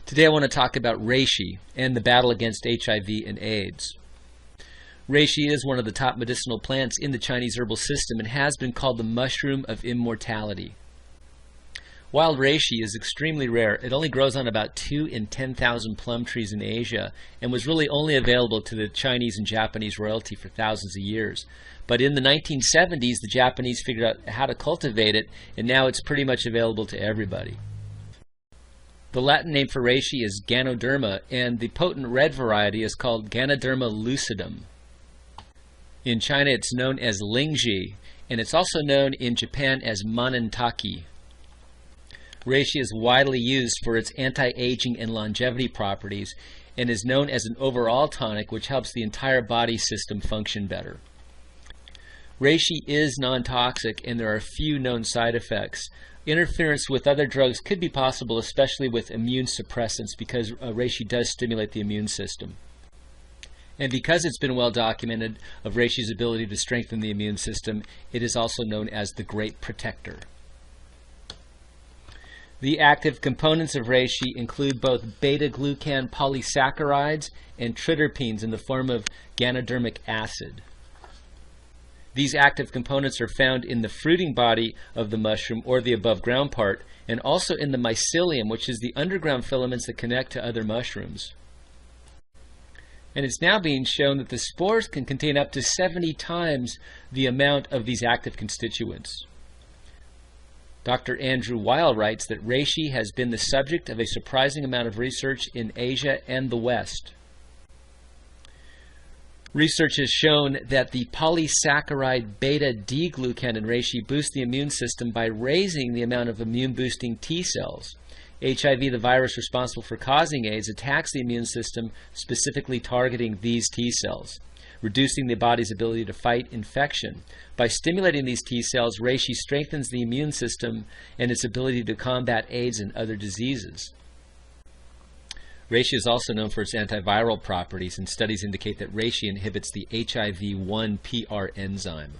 Today I want to talk about reishi and the battle against HIV and AIDS. Reishi is one of the top medicinal plants in the Chinese herbal system and has been called the mushroom of immortality. Wild reishi is extremely rare. It only grows on about 2 in 10,000 plum trees in Asia and was really only available to the Chinese and Japanese royalty for thousands of years. But in the 1970s, the Japanese figured out how to cultivate it, and now it's pretty much available to everybody. The Latin name for reishi is Ganoderma, and the potent red variety is called Ganoderma Lucidum. In China, it's known as lingji, and it's also known in Japan as manentaki. Reishi is widely used for its anti-aging and longevity properties and is known as an overall tonic which helps the entire body system function better. Reishi is non-toxic and there are few known side effects. Interference with other drugs could be possible, especially with immune suppressants, because reishi does stimulate the immune system. And because it's been well documented of reishi's ability to strengthen the immune system, it is also known as the Great Protector. The active components of reishi include both beta-glucan polysaccharides and triterpenes in the form of ganodermic acid. These active components are found in the fruiting body of the mushroom, or the above ground part, and also in the mycelium, which is the underground filaments that connect to other mushrooms. And it's now being shown that the spores can contain up to 70 times the amount of these active constituents. Dr. Andrew Weil writes that reishi has been the subject of a surprising amount of research in Asia and the West. Research has shown that the polysaccharide beta-D-glucan in reishi boosts the immune system by raising the amount of immune-boosting T cells. HIV, the virus responsible for causing AIDS, attacks the immune system, specifically targeting these T cells, reducing the body's ability to fight infection. By stimulating these T cells, reishi strengthens the immune system and its ability to combat AIDS and other diseases. Reishi is also known for its antiviral properties, and studies indicate that reishi inhibits the HIV-1 PR enzyme.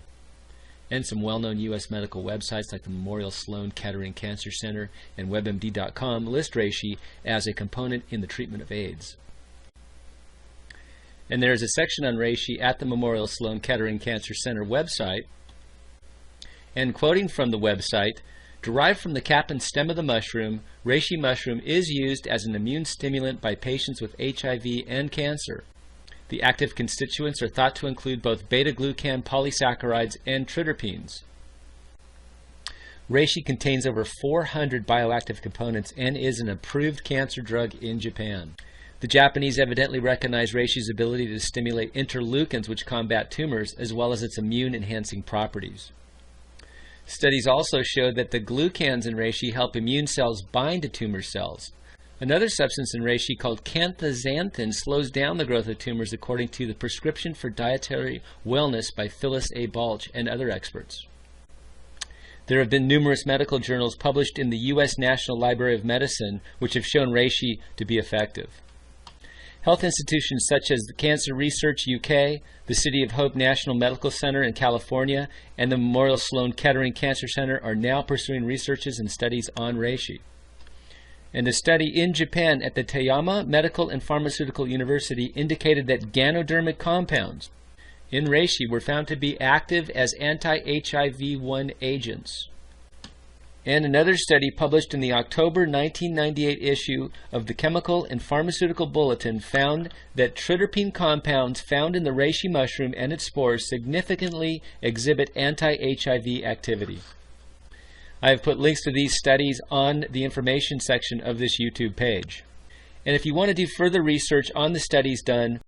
And some well-known U.S. medical websites like the Memorial Sloan Kettering Cancer Center and WebMD.com list reishi as a component in the treatment of AIDS. And there is a section on reishi at the Memorial Sloan Kettering Cancer Center website. And quoting from the website, derived from the cap and stem of the mushroom, reishi mushroom is used as an immune stimulant by patients with HIV and cancer. The active constituents are thought to include both beta-glucan polysaccharides and triterpenes. Reishi contains over 400 bioactive components and is an approved cancer drug in Japan. The Japanese evidently recognize reishi's ability to stimulate interleukins which combat tumors, as well as its immune-enhancing properties. Studies also show that the glucans in reishi help immune cells bind to tumor cells. Another substance in reishi called canthaxanthin slows down the growth of tumors according to the Prescription for Dietary Wellness by Phyllis A. Balch and other experts. There have been numerous medical journals published in the U.S. National Library of Medicine which have shown reishi to be effective. Health institutions such as the Cancer Research UK, the City of Hope National Medical Center in California, and the Memorial Sloan Kettering Cancer Center are now pursuing researches and studies on reishi. And a study in Japan at the Toyama Medical and Pharmaceutical University indicated that ganodermic compounds in reishi were found to be active as anti-HIV-1 agents. And another study published in the October 1998 issue of the Chemical and Pharmaceutical Bulletin found that triterpene compounds found in the reishi mushroom and its spores significantly exhibit anti-HIV activity. I have put links to these studies on the information section of this YouTube page. And if you want to do further research on the studies done,